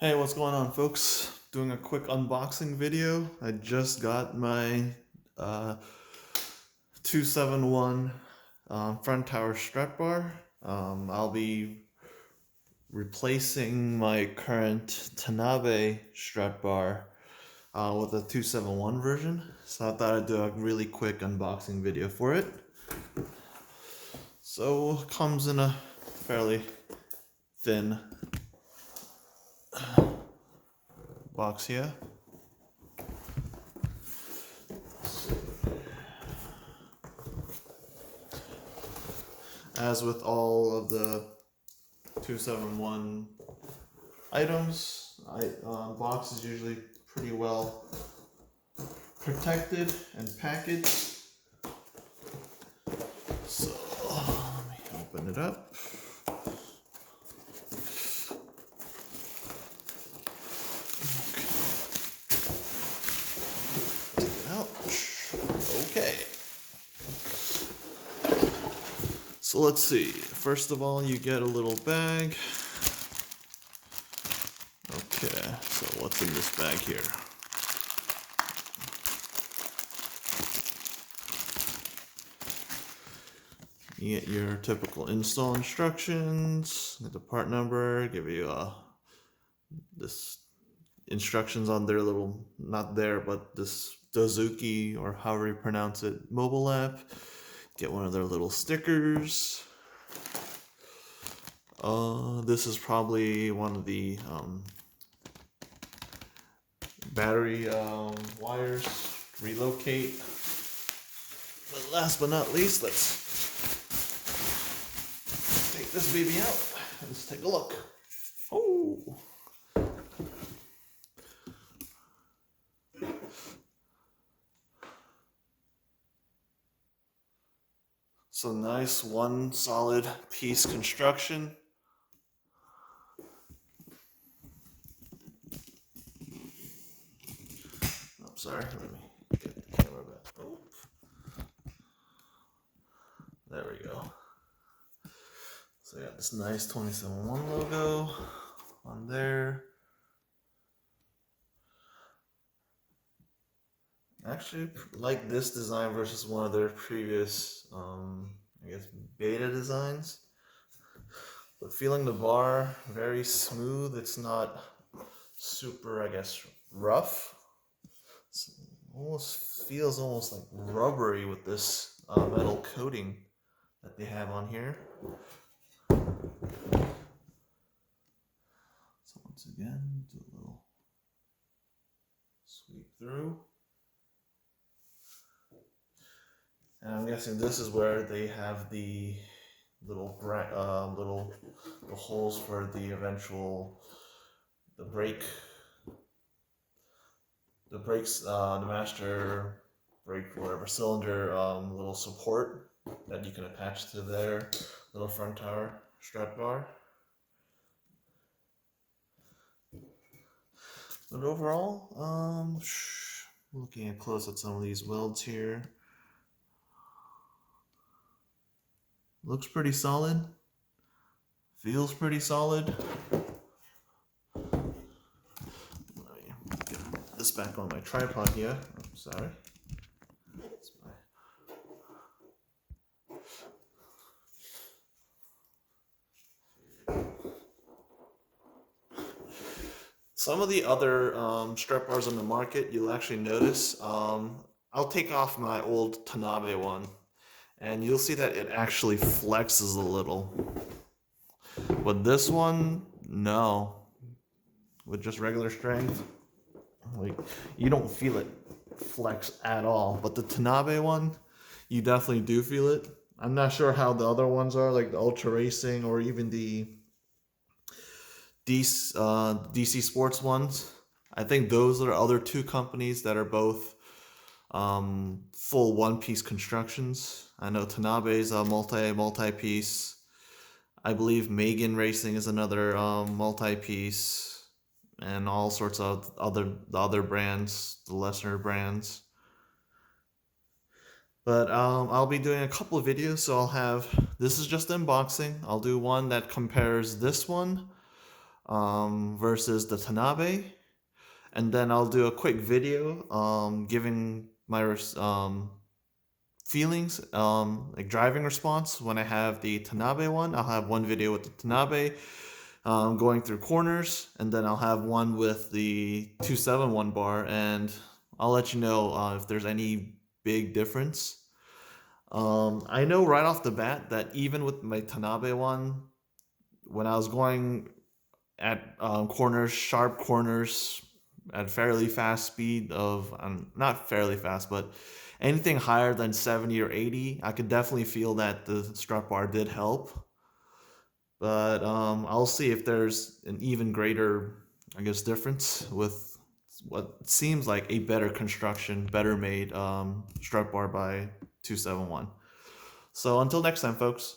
Hey, what's going on, folks? Doing a quick unboxing video. I just got my uh, 271 front tower strap bar. I'll be replacing my current Tanabe strap bar with a 271 version. So I thought I'd do a really quick unboxing video for it. So it comes in a fairly thin box here. As with all of the 271 items, box is usually pretty well protected and packaged. So let me open it up. Take it out. Okay. So let's see. First of all, you get a little bag. Okay, so what's in this bag here? You get your typical install instructions, get the part number, give you this instructions on their little, not there, but this Dozuki, or however you pronounce it, mobile app. Get one of their little stickers. This is probably one of the battery wires. Relocate. But last but not least, let's take this baby out. Let's take a look. Oh. So nice one solid piece construction. I'm sorry, let me get the camera back. Oh. There we go. So I got this nice 271 logo on there. Actually, like this design versus one of their previous, I guess, beta designs. But feeling the bar very smooth. It's not super, I guess, rough. It almost feels almost like rubbery with this metal coating that they have on here. So once again, do a little sweep through. And I'm guessing this is where they have the little the holes for the eventual the brakes, the master brake, whatever cylinder, little support that you can attach to their little front tower strut bar. But overall, looking at close at some of these welds here, looks pretty solid. Feels pretty solid. Let me get this back on my tripod here. I'm sorry. Some of the other strap bars on the market, you'll actually notice. I'll take off my old Tanabe one, and you'll see that it actually flexes a little. With this one, no. With just regular strength, like, you don't feel it flex at all. But the Tanabe one, you definitely do feel it. I'm not sure how the other ones are, like the Ultra Racing or even the DC Sports ones. I think those are other two companies that are both full one-piece constructions. I know Tanabe is a multi-piece. I believe Megan Racing is another multi-piece, and all sorts of other brands, the lesser brands. But I'll be doing a couple of videos, so I'll have, this is just unboxing. I'll do one that compares this one versus the Tanabe, and then I'll do a quick video giving my feelings, like driving response when I have the Tanabe one. I'll have one video with the Tanabe going through corners, and then I'll have one with the 271 bar, and I'll let you know if there's any big difference. I know right off the bat that even with my Tanabe one, when I was going at corners, sharp corners, at fairly fast speed of not fairly fast, but anything higher than 70 or 80, I could definitely feel that the strut bar did help. But I'll see if there's an even greater, I guess, difference with what seems like a better construction, better made strut bar by 271. So until next time, folks.